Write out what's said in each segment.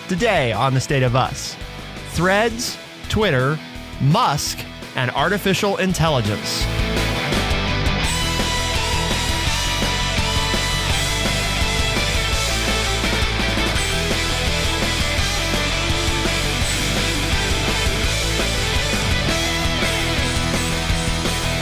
Today on The State of Us, Threads, Twitter, Musk, and artificial intelligence.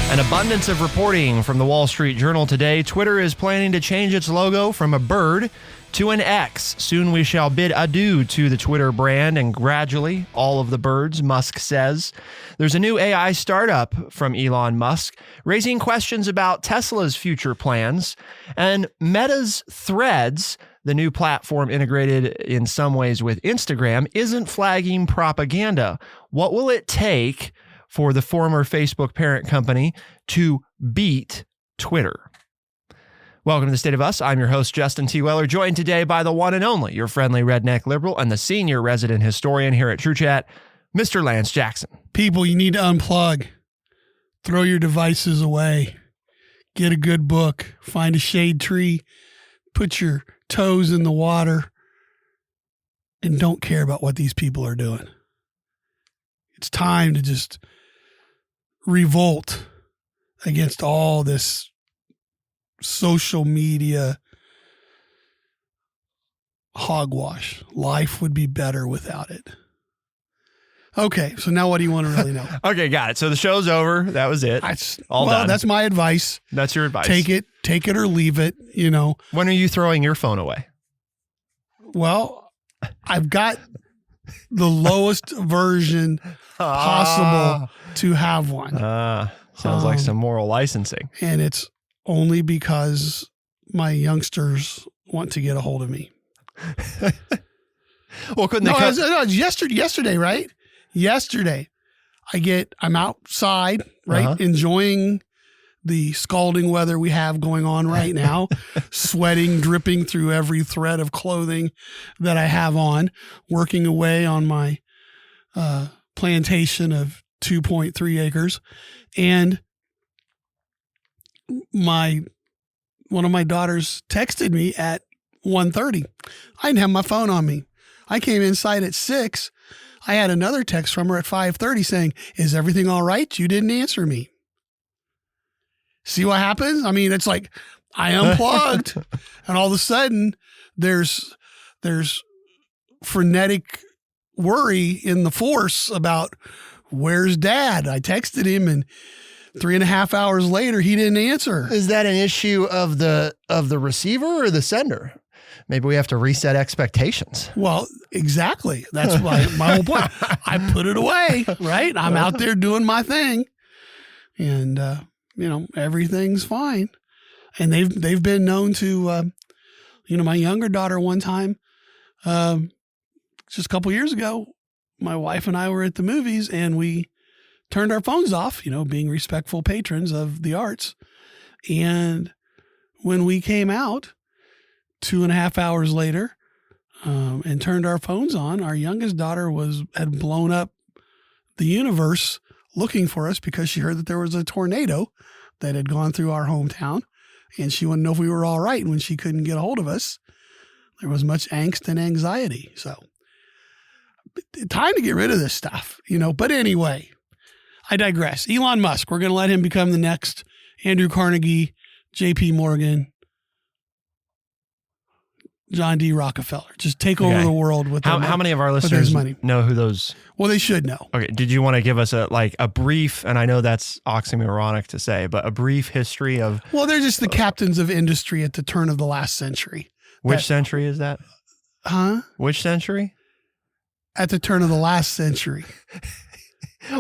An abundance of reporting from the Wall Street Journal today. Twitter is planning to change its logo from a bird to an X. Soon we shall bid adieu to the Twitter brand and gradually all of the birds, Musk says. There's a new AI startup from Elon Musk raising questions about Tesla's future plans, and Meta's Threads, the new platform integrated in some ways with Instagram, isn't flagging propaganda. What will it take for the former Facebook parent company to beat Twitter? Welcome to The State of Us. I'm your host, Justin T. Weller, joined today by the one and only, your friendly redneck liberal and the senior resident historian here at True Chat, Mr. Lance Jackson. People, you need to unplug. Throw your devices away. Get a good book. Find a shade tree. Put your toes in the water. And don't care about what these people are doing. It's time to just revolt against all this social media hogwash. Life would be better without it. Okay, so now what do you want to really know? Okay, got it. So the show's over. That was it. All done. That's my advice. That's your advice. Take it or leave it, you know. When are you throwing your phone away? Well, I've got the lowest version possible to have one. Sounds like some moral licensing. And it's only because my youngsters want to get a hold of me. Well, couldn't they? No, it was yesterday, right? Yesterday, I'm outside, right, enjoying the scalding weather we have going on right now, sweating, dripping through every thread of clothing that I have on, working away on my plantation of 2.3 acres. And one of my daughters texted me at 1:30. I didn't have my phone on me. I came inside at 6. I had another text from her at 5:30 saying, "Is everything all right? You didn't answer me." See what happens? I mean, it's like I unplugged and all of a sudden there's frenetic worry in the force about where's dad? I texted him and 3.5 hours later, he didn't answer. Is that an issue of the receiver or the sender? Maybe we have to reset expectations. Well, exactly. That's my whole point. I put it away, right? I'm out there doing my thing, and everything's fine. And they've been known to, my younger daughter one time, just a couple years ago, my wife and I were at the movies and we turned our phones off, being respectful patrons of the arts. And when we came out 2.5 hours later and turned our phones on, our youngest daughter had blown up the universe looking for us because she heard that there was a tornado that had gone through our hometown. And she wanted to know if we were all right. And when she couldn't get a hold of us, there was much angst and anxiety. So time to get rid of this stuff, But anyway, I digress. Elon Musk, we're going to let him become the next Andrew Carnegie, J.P. Morgan, John D. Rockefeller. Just take over the world with how many of our listeners know who those? Well, they should know. Okay. Did you want to give us a brief, and I know that's oxymoronic to say, but a brief history of? Well, they're just the captains of industry at the turn of the last century. Which century is that? Huh? Which century? At the turn of the last century.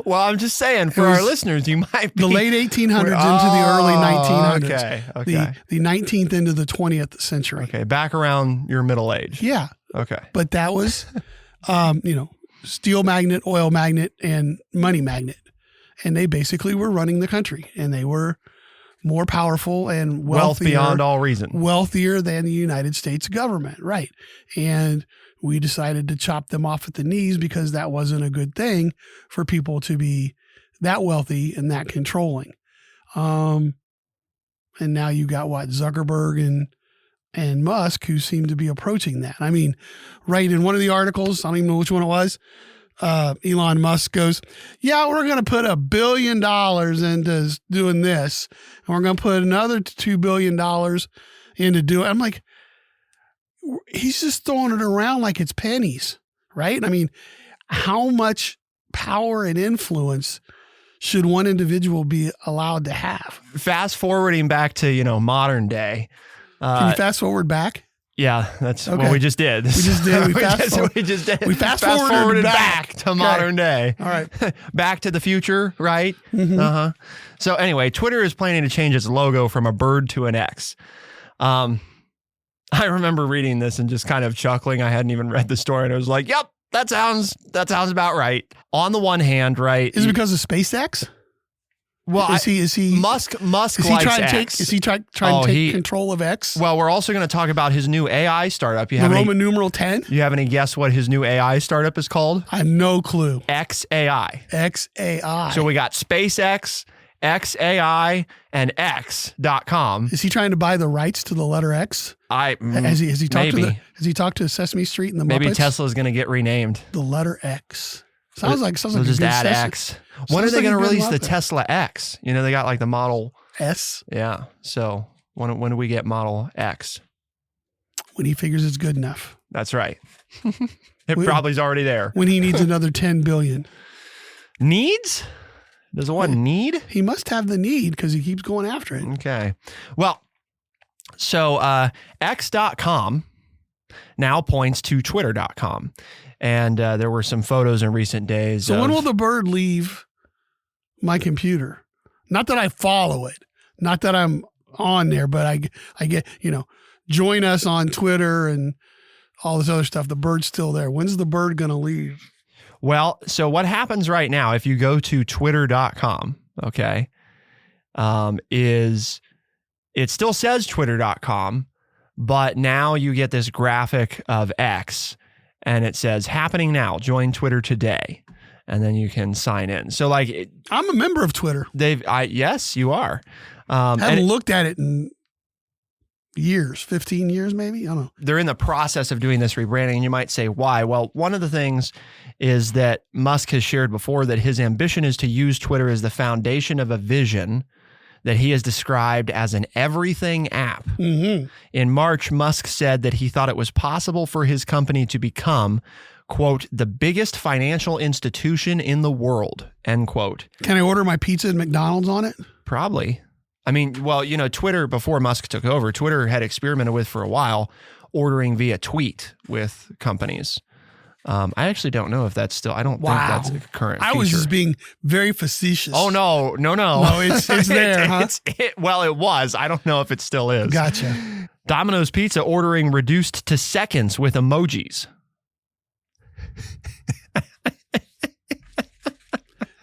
Well, I'm just saying, for our listeners, you might be... The late 1800s into the early 1900s. Okay. The 19th into the 20th century. Okay, back around your middle age. Yeah. Okay. But that was, steel magnet, oil magnet, and money magnet. And they basically were running the country. And they were more powerful and wealthier. Wealth beyond all reason. Wealthier than the United States government. Right. And we decided to chop them off at the knees because that wasn't a good thing for people to be that wealthy and that controlling. And now you got Zuckerberg and Musk who seem to be approaching that. I mean, right in one of the articles, I don't even know which one it was, Elon Musk goes, yeah, we're going to put $1 billion into doing this, and we're going to put another $2 billion into doing. I'm like, he's just throwing it around like it's pennies, right? I mean, how much power and influence should one individual be allowed to have? Fast forwarding back to, modern day. Can you fast forward back? Yeah, that's what we just did. We just did. We fast forwarded back to modern day. All right. Back to the future, right? Mm-hmm. So anyway, Twitter is planning to change its logo from a bird to an X. I remember reading this and just kind of chuckling. I hadn't even read the story, and I was like, yep, that sounds about right. On the one hand, right? Is it because of SpaceX? Well, is he Musk is he likes trying X. to take, is he trying to take control of X? Well, we're also going to talk about his new AI startup. The Roman numeral 10? You have any guess what his new AI startup is called? I have no clue. XAI. XAI. So we got SpaceX, XAI, and X.com. Is he trying to buy the rights to the letter X? Has he talked to Sesame Street and the Muppets? Maybe Tesla's going to get renamed. The letter X. Sounds like they'll just add X. When are they going to release the Tesla X? They got like the Model S. Yeah. So when do we get Model X? When he figures it's good enough. That's right. Probably is already there. When he needs another 10 billion. Needs? Does one need? He must have the need because he keeps going after it. Okay. Well, so X.com now points to Twitter.com. And there were some photos in recent days. So when will the bird leave my computer? Not that I follow it, not that I'm on there, but I get, join us on Twitter and all this other stuff. The bird's still there. When's the bird going to leave? Well, so what happens right now, if you go to Twitter.com, okay, is it still says Twitter.com, but now you get this graphic of X. And it says, happening now, join Twitter today. And then you can sign in. So I'm a member of Twitter. Yes, you are. I haven't looked at it in years, 15 years maybe. I don't know. They're in the process of doing this rebranding. And you might say, why? Well, one of the things is that Musk has shared before that his ambition is to use Twitter as the foundation of a vision that he has described as an everything app. Mm-hmm. In March, Musk said that he thought it was possible for his company to become, quote, the biggest financial institution in the world, end quote. Can I order my pizza at McDonald's on it? Probably. I mean, well, Twitter, before Musk took over, Twitter had experimented with for a while ordering via tweet with companies. I actually don't know if that's still, I don't think that's a current feature. I was just being very facetious. Oh, no. No, it's there, huh? Well, it was. I don't know if it still is. Gotcha. Domino's Pizza ordering reduced to seconds with emojis.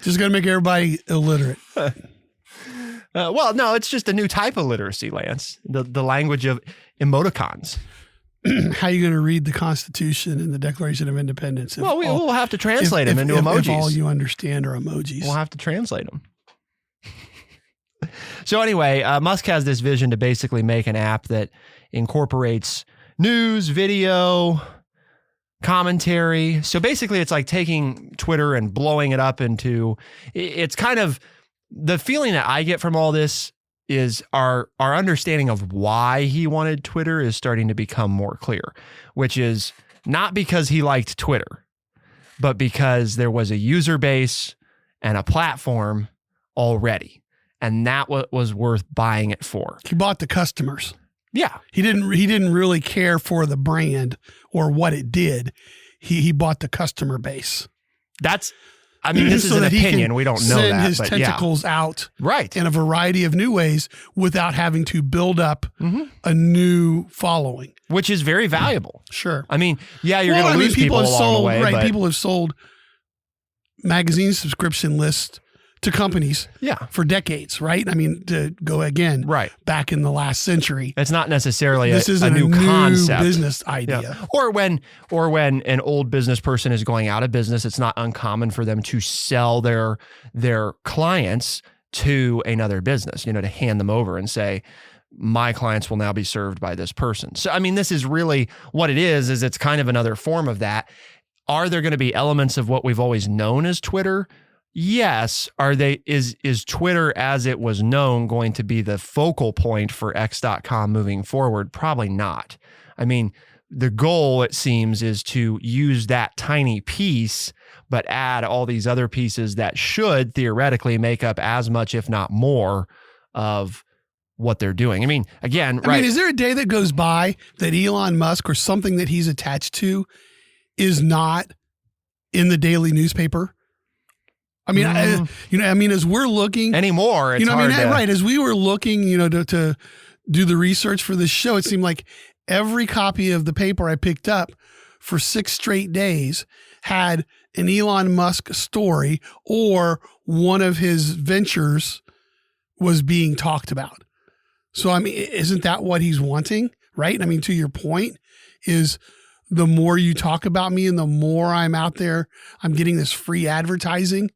Just going to make everybody illiterate. Well, no, it's just a new type of literacy, Lance. The language of emoticons. How are you going to read the Constitution and the Declaration of Independence? Well, we'll have to translate them into emojis. If all you understand are emojis. We'll have to translate them. So anyway, Musk has this vision to basically make an app that incorporates news, video, commentary. So basically, it's like taking Twitter and blowing it up into, it's kind of, the feeling that I get from all this is our understanding of why he wanted Twitter is starting to become more clear, which is not because he liked Twitter, but because there was a user base and a platform already. And that was worth buying it for. He bought the customers. Yeah. He didn't really care for the brand or what it did. He bought the customer base. This is an opinion. We don't know that. Send his tentacles out right in a variety of new ways without having to build up a new following. Which is very valuable. Sure. I mean, yeah, you're going to lose people along the way. Right. But people have sold magazine subscription lists to companies for decades, right? I mean, to go again back in the last century. It's not necessarily this a new concept. Business idea. Yeah. Or when an old business person is going out of business, it's not uncommon for them to sell their clients to another business, to hand them over and say, my clients will now be served by this person. So, I mean, this is really what it is it's kind of another form of that. Are there going to be elements of what we've always known as Twitter? Yes. Is Twitter as it was known going to be the focal point for X.com moving forward? Probably not. I mean, the goal, it seems, is to use that tiny piece, but add all these other pieces that should theoretically make up as much, if not more, of what they're doing. I mean, again, right. I mean, is there a day that goes by that Elon Musk or something that he's attached to is not in the daily newspaper? I mean, as we're looking anymore, it's hard to... right. As we were looking, to do the research for this show, it seemed like every copy of the paper I picked up for 6 straight days had an Elon Musk story or one of his ventures was being talked about. So, I mean, isn't that what he's wanting? Right. I mean, to your point is the more you talk about me and the more I'm out there, I'm getting this free advertising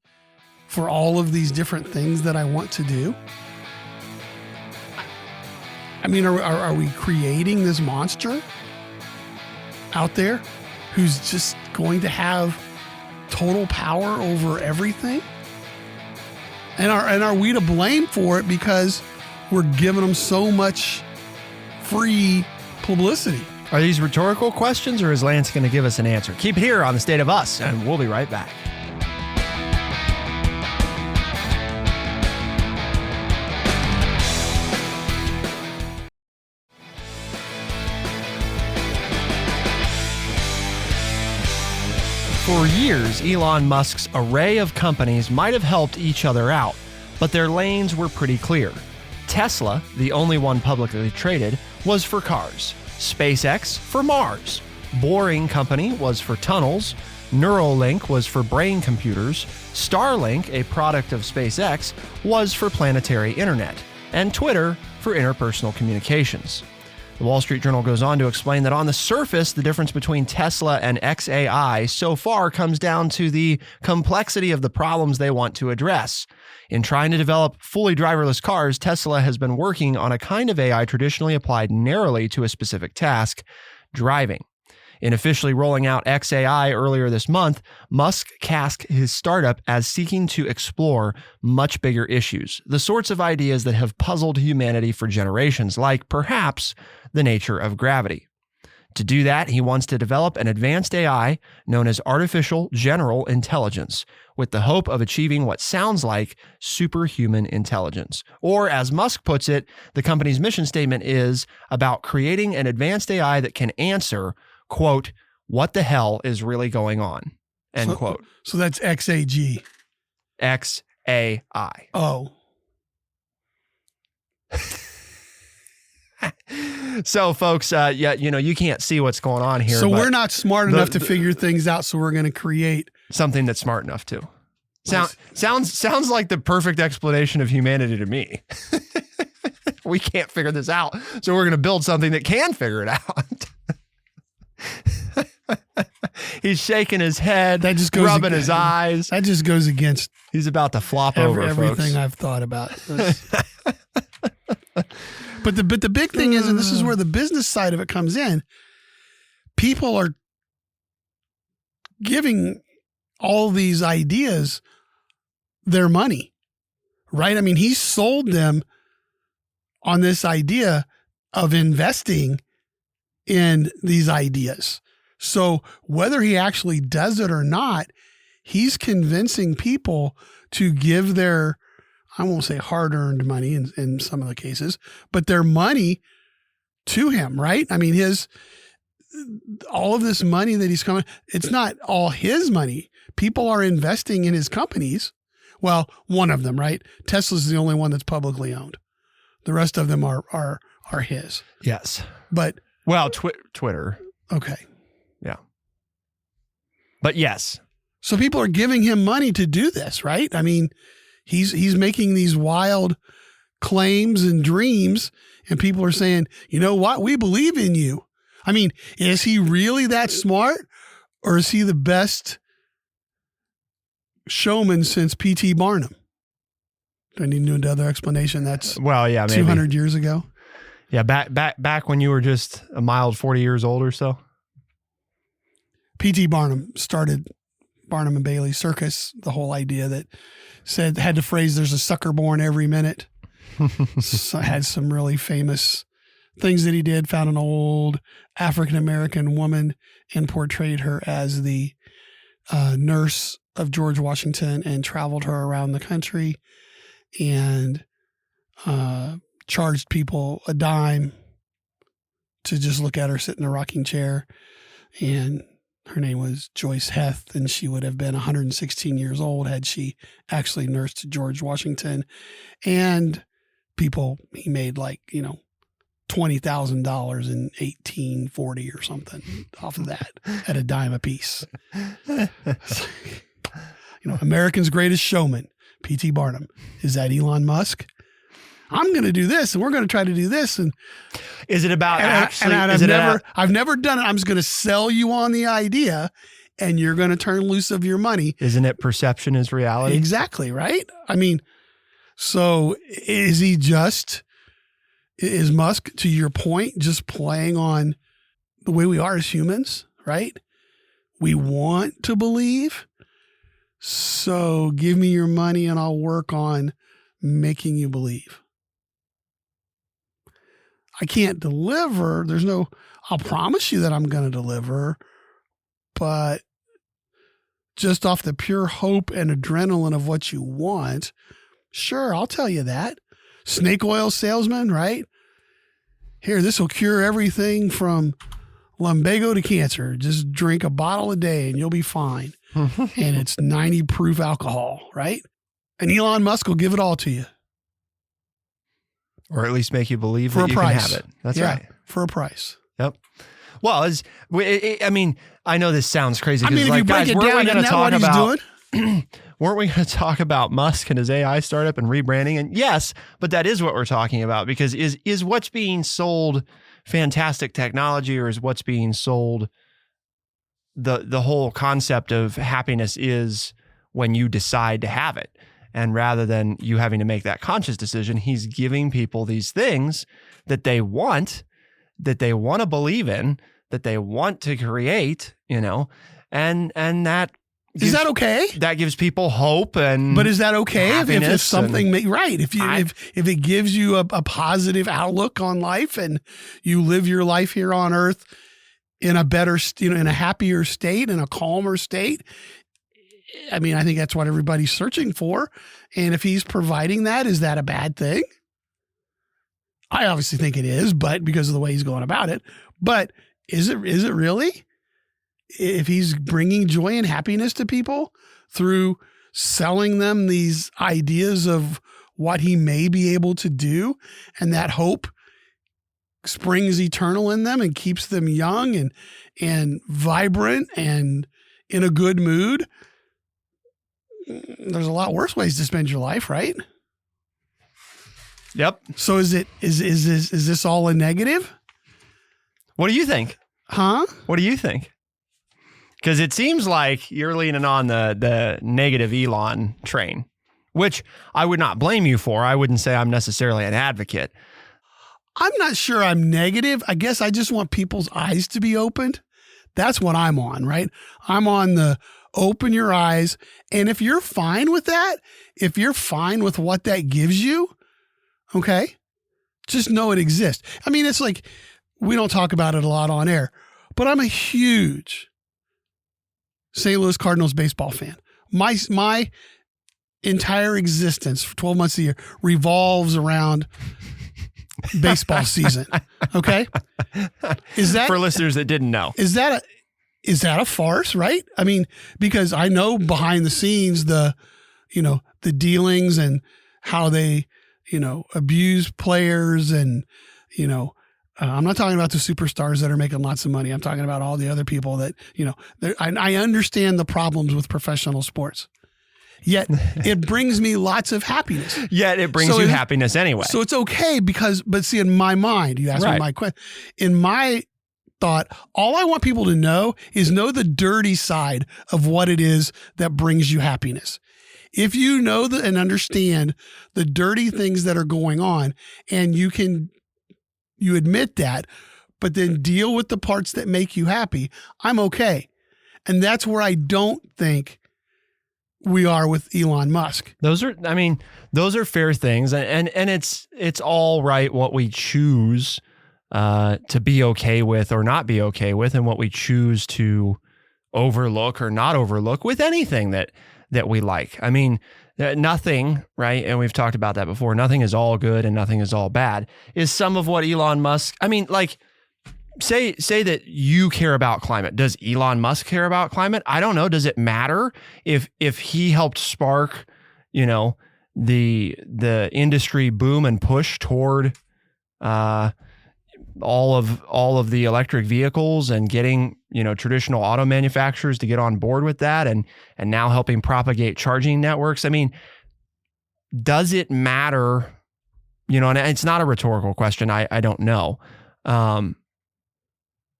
for all of these different things that I want to do. I mean, are we creating this monster out there who's just going to have total power over everything? And are we to blame for it because we're giving them so much free publicity? Are these rhetorical questions, or is Lance going to give us an answer? Keep it here on The State of Us, and we'll be right back. For years, Elon Musk's array of companies might have helped each other out, but their lanes were pretty clear. Tesla, the only one publicly traded, was for cars. SpaceX for Mars. Boring Company was for tunnels. Neuralink was for brain computers. Starlink, a product of SpaceX, was for planetary internet. And Twitter for interpersonal communications. The Wall Street Journal goes on to explain that on the surface, the difference between Tesla and xAI so far comes down to the complexity of the problems they want to address. In trying to develop fully driverless cars, Tesla has been working on a kind of AI traditionally applied narrowly to a specific task, driving. In officially rolling out xAI earlier this month, Musk cast his startup as seeking to explore much bigger issues, the sorts of ideas that have puzzled humanity for generations, like perhaps the nature of gravity. To do that, he wants to develop an advanced AI known as artificial general intelligence, with the hope of achieving what sounds like superhuman intelligence. Or, as Musk puts it, the company's mission statement is about creating an advanced AI that can answer, quote, what the hell is really going on, end quote. So that's XAG. XAI. Oh. So, folks, you can't see what's going on here. So we're not smart enough to figure things out, so we're going to create something that's smart enough to. Sounds like the perfect explanation of humanity to me. We can't figure this out, so we're going to build something that can figure it out. He's shaking his head, that just goes rubbing his eyes. That just goes against. He's about to flop over, everything folks. I've thought about. But the big thing is, and this is where the business side of it comes in, people are giving all these ideas their money, right? I mean, he sold them on this idea of investing in these ideas. So whether he actually does it or not, he's convincing people to give their, I won't say hard-earned money in some of the cases, but their money to him, right? I mean, all of this money that he's coming, it's not all his money. People are investing in his companies. Well, one of them, right? Tesla's the only one that's publicly owned. The rest of them are his. Yes. But well, Twitter. Okay. Yeah. But yes. So people are giving him money to do this, right? I mean, he's making these wild claims and dreams, and people are saying, you know what? We believe in you. I mean, is he really that smart, or is he the best showman since P.T. Barnum? Do I need to do another explanation? That's 200 years ago. Yeah, back when you were just a mild 40 years old or so. P.T. Barnum started Barnum and Bailey Circus, the whole idea that had the phrase, there's a sucker born every minute. So had some really famous things that he did, found an old African-American woman and portrayed her as the nurse of George Washington and traveled her around the country and charged people a dime to just look at her sit in a rocking chair. And her name was Joyce Heth, and she would have been 116 years old had she actually nursed George Washington. And he made like, $20,000 in 1840 or something off of that at a dime a piece. American's greatest showman, P.T. Barnum. Is that Elon Musk? I'm going to do this, and we're going to try to do this. And is it about actually? I've never done it. I'm just going to sell you on the idea, and you're going to turn loose of your money. Isn't it perception is reality? Exactly, right? I mean, so is Musk, to your point, just playing on the way we are as humans, right? We want to believe. So give me your money and I'll work on making you believe. I can't deliver. I'll promise you that I'm going to deliver, but just off the pure hope and adrenaline of what you want, sure, I'll tell you that. Snake oil salesman, right? Here, this will cure everything from lumbago to cancer. Just drink a bottle a day and you'll be fine. And it's 90 proof alcohol, right? And Elon Musk will give it all to you. Or at least make you believe that you can have it. That's right. For a price. Yep. Well, I know this sounds crazy. I mean, if you break it down, isn't that what he's doing? Weren't we going to talk about Musk and his AI startup and rebranding? And yes, but that is what we're talking about, because is what's being sold fantastic technology, or is what's being sold the whole concept of happiness is when you decide to have it? And rather than you having to make that conscious decision, he's giving people these things that they want to believe in, that they want to create, and that is that okay? That gives people hope, but is that okay if something right? If it gives you a positive outlook on life and you live your life here on Earth in a better, in a happier state, in a calmer state. I mean, I think that's what everybody's searching for. And if he's providing that, is that a bad thing? I obviously think it is, but because of the way he's going about it. But is it really? If he's bringing joy and happiness to people through selling them these ideas of what he may be able to do, and that hope springs eternal in them and keeps them young and vibrant and in a good mood, there's a lot worse ways to spend your life, right? Yep. So is this all a negative? What do you think? Huh? What do you think? Because it seems like you're leaning on the negative Elon train, which I would not blame you for. I wouldn't say I'm necessarily an advocate. I'm not sure I'm negative. I guess I just want people's eyes to be opened. That's what I'm on, right? I'm on the open your eyes. And if you're fine with that, if you're fine with what that gives you, okay, just know it exists. I mean, it's like, we don't talk about it a lot on air, but I'm a huge St. Louis Cardinals baseball fan. My entire existence for 12 months a year revolves around baseball season. Okay. Is that, for listeners that didn't know, is that a farce, right? I mean, because I know behind the scenes, the dealings and how they, abuse players and, I'm not talking about the superstars that are making lots of money. I'm talking about all the other people that, I understand the problems with professional sports. Yet it brings me lots of happiness. Yet it brings you happiness anyway. So it's okay but see, in my mind, you asked me my question. In my thought, all I want people to know is the dirty side of what it is that brings you happiness. If you know and understand the dirty things that are going on, and you can you admit that, but then deal with the parts that make you happy, I'm okay. And that's where I don't think we are with Elon Musk. Those are fair things. And it's all right what we choose to be okay with or not be okay with, and what we choose to overlook or not overlook with anything that we like. I mean, nothing, right? And we've talked about that before. Nothing is all good and nothing is all bad. Is some of what Elon Musk, I mean, like, say that you care about climate. Does Elon Musk care about climate? I don't know. Does it matter if he helped spark, the industry boom and push toward all of the electric vehicles and getting, traditional auto manufacturers to get on board with that, and now helping propagate charging networks? I mean, does it matter? And it's not a rhetorical question. I don't know.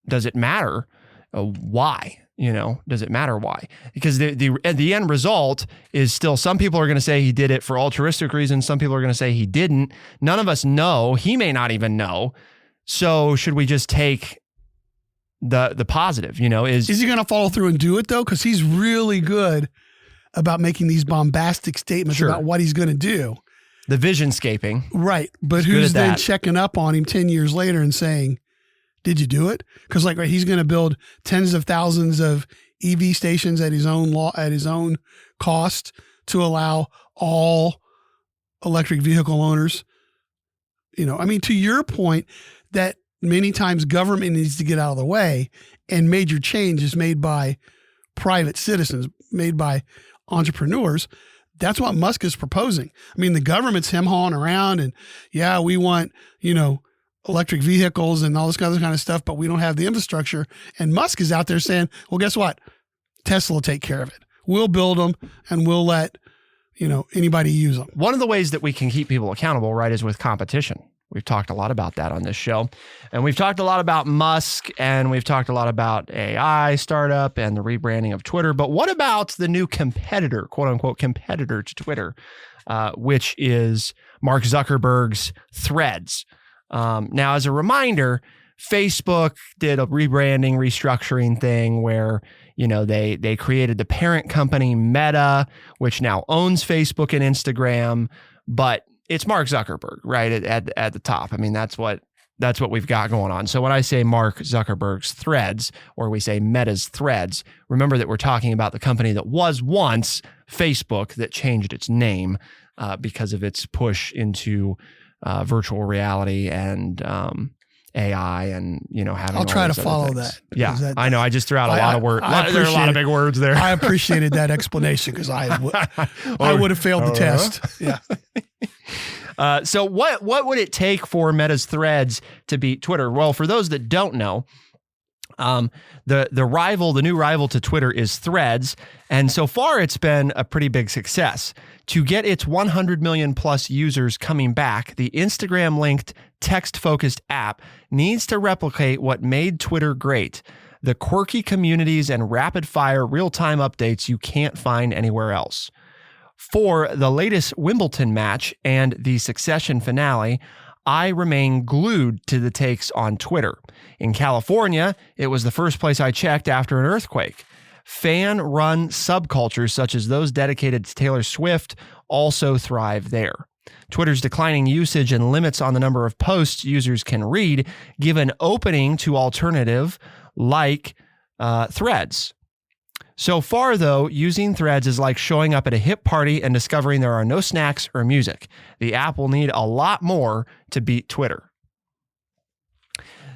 Does it matter? Why? Does it matter why? Because the end result is still, some people are going to say he did it for altruistic reasons. Some people are going to say he didn't. None of us know. He may not even know. So should we just take the positive? Is he going to follow through and do it though? Because he's really good about making these bombastic statements about what he's going to do. The visionscaping, right? But who's then checking up on him 10 years later and saying, did you do it? Because he's going to build tens of thousands of EV stations at his own cost to allow all electric vehicle owners. To your point, that many times government needs to get out of the way, and major change is made by private citizens, made by entrepreneurs. That's what Musk is proposing. I mean, the government's him-hawing around and, we want, electric vehicles and all this other kind of stuff, but we don't have the infrastructure. And Musk is out there saying, well, guess what? Tesla will take care of it. We'll build them and we'll let, anybody use them. One of the ways that we can keep people accountable, right, is with competition. We've talked a lot about that on this show. And we've talked a lot about Musk, and we've talked a lot about AI startup and the rebranding of Twitter. But what about the new competitor, quote unquote, competitor to Twitter, which is Mark Zuckerberg's Threads? Now, as a reminder, Facebook did a rebranding, restructuring thing where, they created the parent company Meta, which now owns Facebook and Instagram, but it's Mark Zuckerberg, right, at the top. I mean, that's what we've got going on. So when I say Mark Zuckerberg's Threads, or we say Meta's Threads, remember that we're talking about the company that was once Facebook that changed its name because of its push into virtual reality and AI and, having. I'll try to follow that. Yeah, I know. I just threw out a lot of words. There are a lot of big words there. I appreciated that explanation because I would have failed the test. Yeah. So what would it take for Meta's Threads to beat Twitter? Well, for those that don't know, the new rival to Twitter is Threads, and so far it's been a pretty big success. To get its 100 million plus users coming back, the Instagram-linked text-focused app needs to replicate what made Twitter great: the quirky communities and rapid-fire real-time updates you can't find anywhere else. For the latest Wimbledon match and the Succession finale, I remain glued to the takes on Twitter. In California, it was the first place I checked after an earthquake. Fan-run subcultures such as those dedicated to Taylor Swift also thrive there. Twitter's declining usage and limits on the number of posts users can read give an opening to alternative like Threads. So far, though, using Threads is like showing up at a hip party and discovering there are no snacks or music. The app will need a lot more to beat Twitter.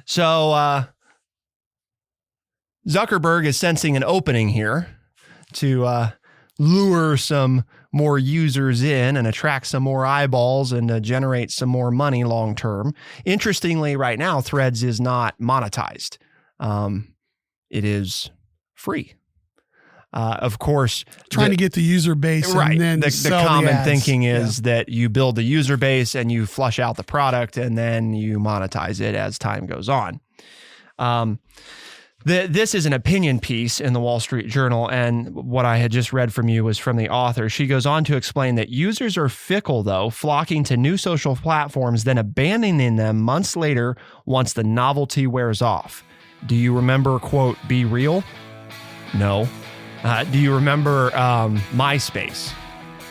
So Zuckerberg is sensing an opening here to lure some more users in and attract some more eyeballs and generate some more money long term. Interestingly, right now, Threads is not monetized. It is free. Of course, trying to get the user base, right? And then the common thinking is that you build the user base and you flush out the product and then you monetize it as time goes on. This is an opinion piece in the Wall Street Journal, and what I had just read from you was from the author. She goes on to explain that users are fickle, though, flocking to new social platforms, then abandoning them months later once the novelty wears off. Do you remember, quote, Be Real? No. Do you remember MySpace?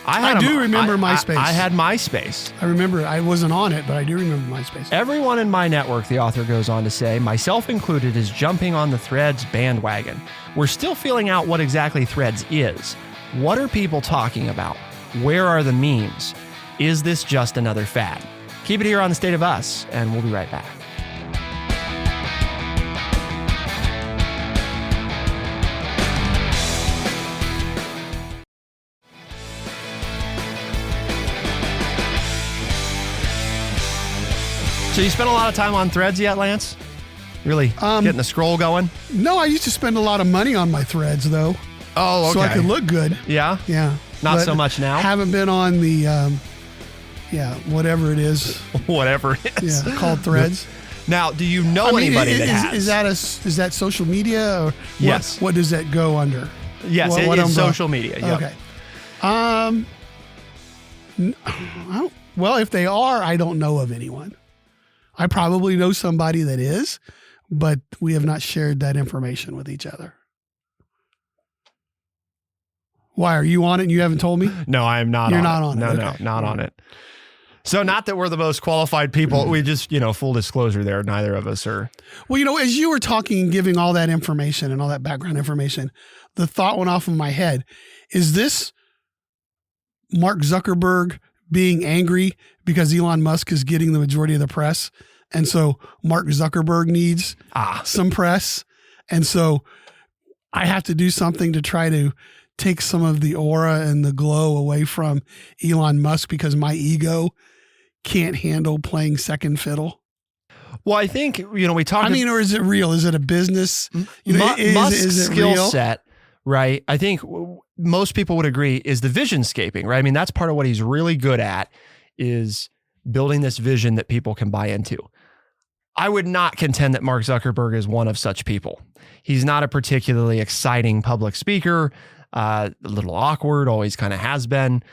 I do remember MySpace. I had MySpace. I remember. I wasn't on it, but I do remember MySpace. Everyone in my network, the author goes on to say, myself included, is jumping on the Threads bandwagon. We're still feeling out what exactly Threads is. What are people talking about? Where are the memes? Is this just another fad? Keep it here on The State of Us, and we'll be right back. So you spent a lot of time on Threads yet, Lance? Really getting the scroll going? No, I used to spend a lot of money on my Threads, though. Oh, okay. So I could look good. Yeah? Yeah. Not But so much now? Haven't been on the, whatever it is. Whatever it is. Yeah, called Threads. Now, do you know anybody that has? Is that social media? Or Yes. What does that go under? Yes, What it's social media. Yep. Okay. Well, if they are, I don't know of anyone. I probably know somebody that is, but we have not shared that information with each other. Why, are you on it and you haven't told me? No, I am not You're on not it. on it. No, Okay. not on it. So not that we're the most qualified people. We just, full disclosure there, neither of us are. Well, as you were talking and giving all that information and all that background information, the thought went off in my head. Is this Mark Zuckerberg being angry because Elon Musk is getting the majority of the press? And so Mark Zuckerberg needs some press. And so I have to do something to try to take some of the aura and the glow away from Elon Musk because my ego can't handle playing second fiddle. Well, I think, we talked. Or is it real? Is it a business? Musk's is it skill real? set, right? I think most people would agree is the visionscaping, right? I mean, that's part of what he's really good at, is building this vision that people can buy into. I would not contend that Mark Zuckerberg is one of such people. He's not a particularly exciting public speaker, a little awkward, always kind of has been.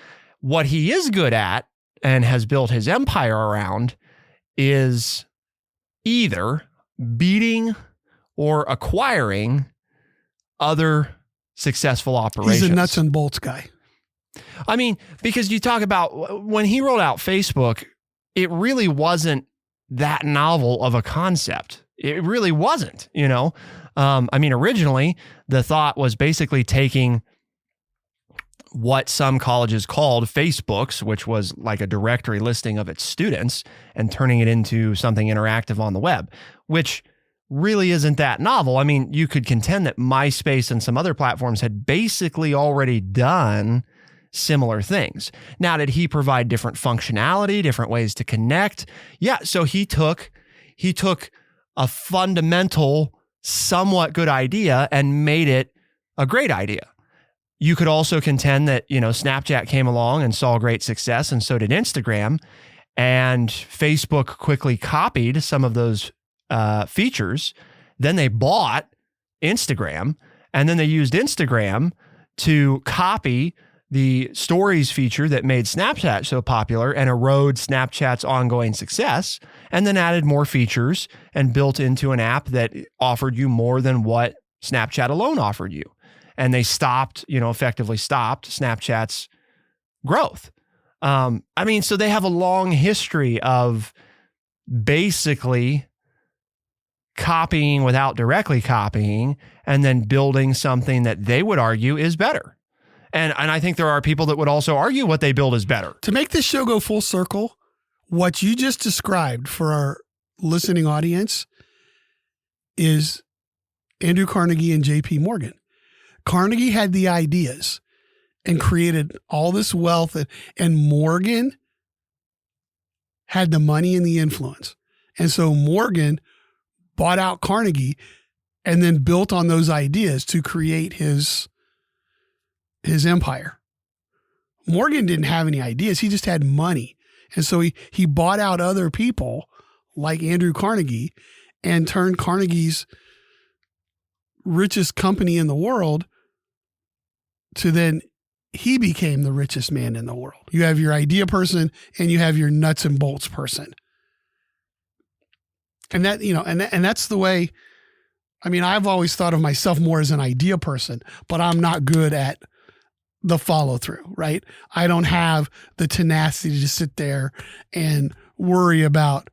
What he is good at and has built his empire around is either beating or acquiring other successful operations. He's a nuts and bolts guy. I mean, because you talk about when he rolled out Facebook, it really wasn't that novel of a concept. It really wasn't, originally the thought was basically taking what some colleges called Facebooks, which was like a directory listing of its students, and turning it into something interactive on the web, which really isn't that novel. I mean, you could contend that MySpace and some other platforms had basically already done similar things. Now, did he provide different functionality, different ways to connect? Yeah. So he took a fundamental, somewhat good idea and made it a great idea. You could also contend that, Snapchat came along and saw great success, and so did Instagram. And Facebook quickly copied some of those features. Then they bought Instagram, and then they used Instagram to copy the stories feature that made Snapchat so popular and erode Snapchat's ongoing success, and then added more features and built into an app that offered you more than what Snapchat alone offered you. And they effectively stopped Snapchat's growth. So they have a long history of basically copying without directly copying, and then building something that they would argue is better. And I think there are people that would also argue what they build is better. To make this show go full circle, what you just described for our listening audience is Andrew Carnegie and J.P. Morgan. Carnegie had the ideas and created all this wealth, and Morgan had the money and the influence. And so Morgan bought out Carnegie and then built on those ideas to create his empire. Morgan didn't have any ideas. He just had money. And so he bought out other people like Andrew Carnegie and turned Carnegie's richest company in the world to then he became the richest man in the world. You have your idea person and you have your nuts and bolts person. And that, and that's the way, I mean, I've always thought of myself more as an idea person, but I'm not good at the follow through, right? I don't have the tenacity to sit there and worry about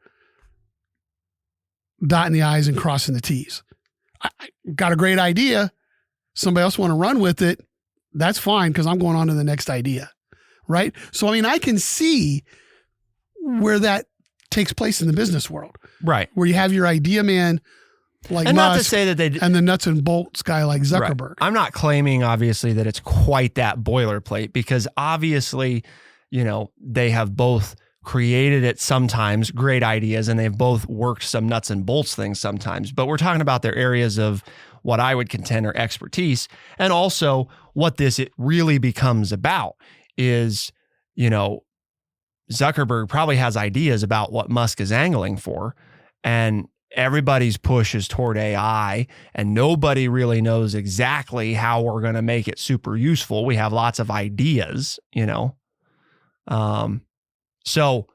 dotting the I's and crossing the T's. I got a great idea. Somebody else want to run with it. That's fine, because I'm going on to the next idea, right? So, I mean, I can see where that takes place in the business world. Right. Where you have your idea man like and Musk, not to say that and the nuts and bolts guy like Zuckerberg. Right. I'm not claiming, obviously, that it's quite that boilerplate, because obviously, they have both created it sometimes, great ideas, and they've both worked some nuts and bolts things sometimes. But we're talking about their areas of what I would contend are expertise. And also what it really becomes about is, Zuckerberg probably has ideas about what Musk is angling for, and everybody's push is toward AI, and nobody really knows exactly how we're going to make it super useful. We have lots of ideas, so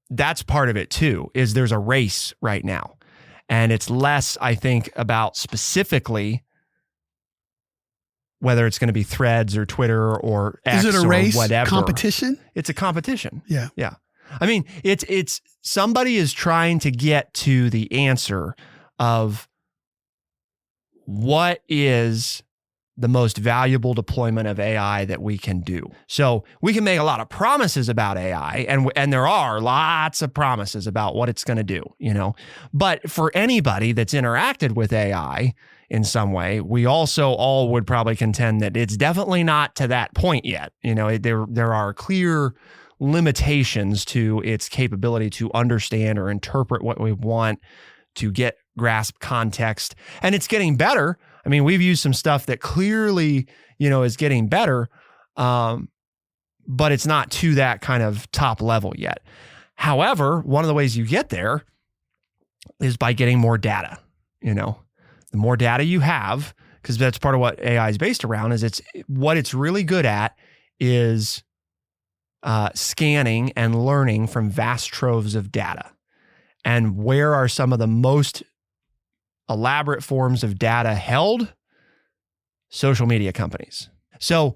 that's part of it too, is there's a race right now. And it's less, I think, about specifically whether it's going to be Threads or Twitter or X or whatever. Is it a race? Competition? It's a competition. Yeah. Yeah. I mean, it's somebody is trying to get to the answer of what is the most valuable deployment of AI that we can do. So we can make a lot of promises about AI, and there are lots of promises about what it's going to do, But for anybody that's interacted with AI in some way, we also all would probably contend that it's definitely not to that point yet. There are clear limitations to its capability to understand or interpret what we want, to grasp context, and it's getting better. I mean, we've used some stuff that clearly, is getting better, but it's not to that kind of top level yet. However, one of the ways you get there is by getting more data. The more data you have, because that's part of what AI is based around, is what it's really good at is scanning and learning from vast troves of data. And where are some of the most elaborate forms of data held? Social media companies. So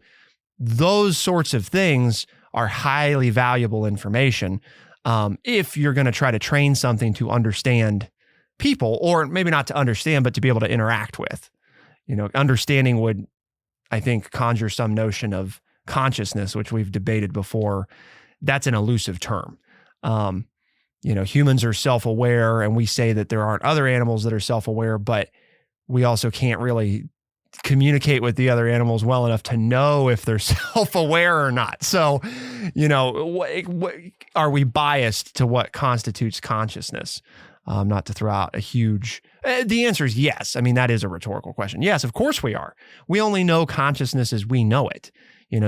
those sorts of things are highly valuable information if you're going to try to train something to understand people, or maybe not to understand, but to be able to interact with. Understanding would, I think, conjure some notion of consciousness, which we've debated before. That's an elusive term. Humans are self-aware, and we say that there aren't other animals that are self-aware, but we also can't really communicate with the other animals well enough to know if they're self-aware or not. So, are we biased to what constitutes consciousness? Not to throw out a huge... the answer is yes. I mean, that is a rhetorical question. Yes, of course we are. We only know consciousness as we know it.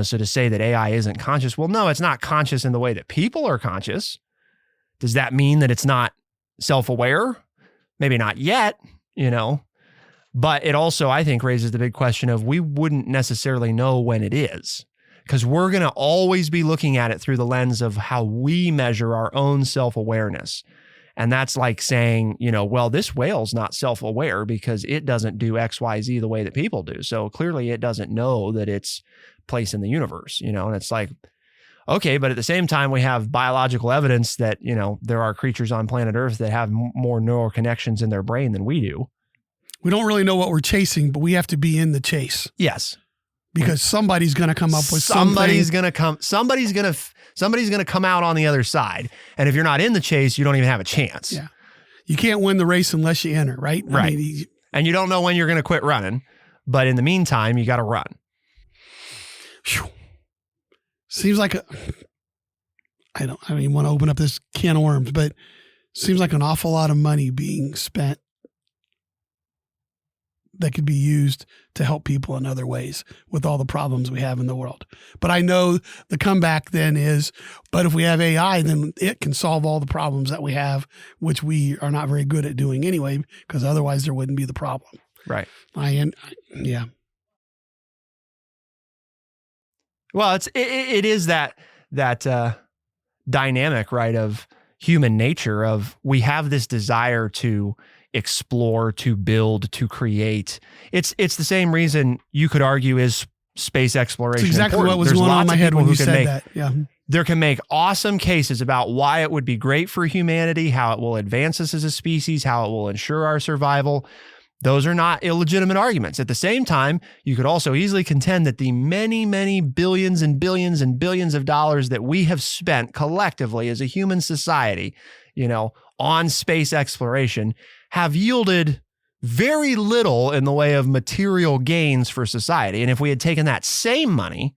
So to say that AI isn't conscious, well, no, it's not conscious in the way that people are conscious. Does that mean that it's not self-aware? Maybe not yet, but it also, I think, raises the big question of we wouldn't necessarily know when it is, because we're going to always be looking at it through the lens of how we measure our own self-awareness. And that's like saying, well, this whale's not self-aware because it doesn't do X, Y, Z the way that people do. So clearly it doesn't know that it's place in the universe, and it's like, okay, but at the same time, we have biological evidence that, there are creatures on planet Earth that have more neural connections in their brain than we do. We don't really know what we're chasing, but we have to be in the chase. Yes. Because somebody's going to come up with somebody's going to come out on the other side. And if you're not in the chase, you don't even have a chance. Yeah. You can't win the race unless you enter, right? Right. And you don't know when you're going to quit running, but in the meantime, you got to run. Whew. Seems like I don't even want to open up this can of worms, but seems like an awful lot of money being spent that could be used to help people in other ways with all the problems we have in the world. But I know the comeback then is, but if we have AI, then it can solve all the problems that we have, which we are not very good at doing anyway, because otherwise there wouldn't be the problem. Right. Yeah. Well, it is that dynamic, right, of human nature of we have this desire to explore, to build, to create. It's the same reason you could argue is space exploration. It's exactly important. what was There's going on in my head when you said that. Yeah. There can make awesome cases about why it would be great for humanity, how it will advance us as a species, how it will ensure our survival. Those are not illegitimate arguments. At the same time, you could also easily contend that the many, many billions and billions and billions of dollars that we have spent collectively as a human society, on space exploration have yielded very little in the way of material gains for society. And if we had taken that same money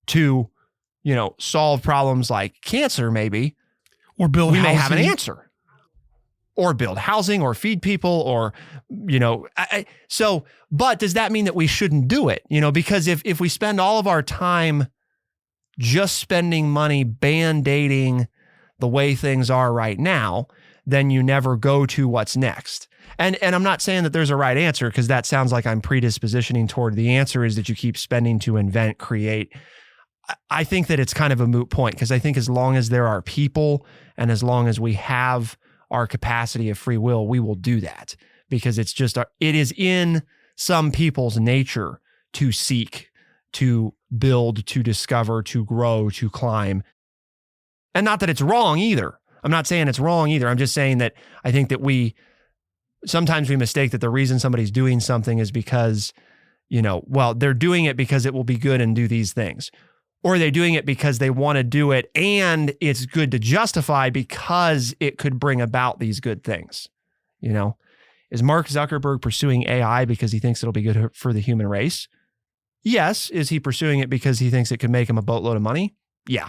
to, solve problems like cancer, maybe, or build we housing. may have an answer. Or build housing or feed people or, but does that mean that we shouldn't do it? Because if we spend all of our time just spending money band-aiding the way things are right now, then you never go to what's next. And I'm not saying that there's a right answer, because that sounds like I'm predispositioning toward the answer is that you keep spending to invent, create. I think that it's kind of a moot point, because I think as long as there are people and as long as we have our capacity of free will, we will do that, because it is in some people's nature to seek, to build, to discover, to grow, to climb. And not that it's wrong either. I'm not saying it's wrong either. I'm just saying that I think that sometimes we mistake that the reason somebody's doing something is because, they're doing it because it will be good and do these things. Or they're doing it because they want to do it and it's good to justify because it could bring about these good things. Is Mark Zuckerberg pursuing AI because he thinks it'll be good for the human race? Yes. Is he pursuing it because he thinks it could make him a boatload of money? Yeah.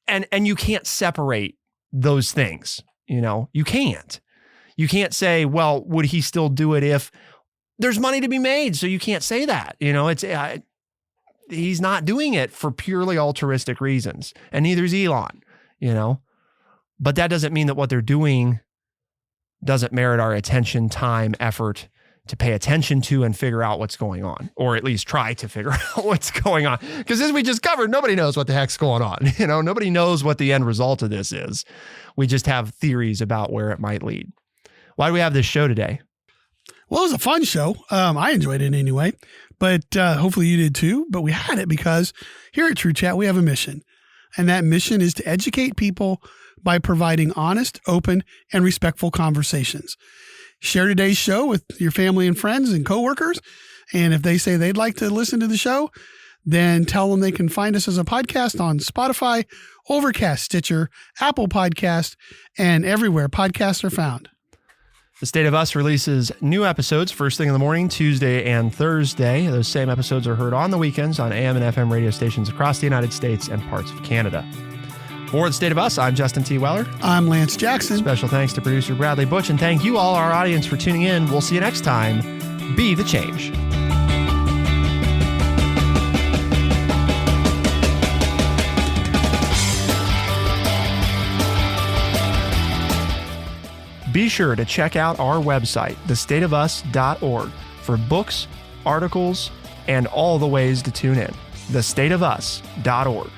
And you can't separate those things. You can't. You can't say, well, would he still do it if there's money to be made? So you can't say that. He's not doing it for purely altruistic reasons, and neither is Elon, but that doesn't mean that what they're doing doesn't merit our attention, time, effort to pay attention to and figure out what's going on, or at least try to figure out what's going on. Because as we just covered, nobody knows what the heck's going on. Nobody knows what the end result of this is. We just have theories about where it might lead. Why do we have this show today? Well, it was a fun show. I enjoyed it anyway, but hopefully you did too. But we had it because here at True Chat, we have a mission. And that mission is to educate people by providing honest, open, and respectful conversations. Share today's show with your family and friends and coworkers. And if they say they'd like to listen to the show, then tell them they can find us as a podcast on Spotify, Overcast, Stitcher, Apple Podcast, and everywhere podcasts are found. The State of Us releases new episodes first thing in the morning, Tuesday and Thursday. Those same episodes are heard on the weekends on AM and FM radio stations across the United States and parts of Canada. For The State of Us, I'm Justin T. Weller. I'm Lance Jackson. Special thanks to producer Bradley Butch, and thank you all, our audience, for tuning in. We'll see you next time. Be the change. Be sure to check out our website, thestateofus.org, for books, articles, and all the ways to tune in. thestateofus.org.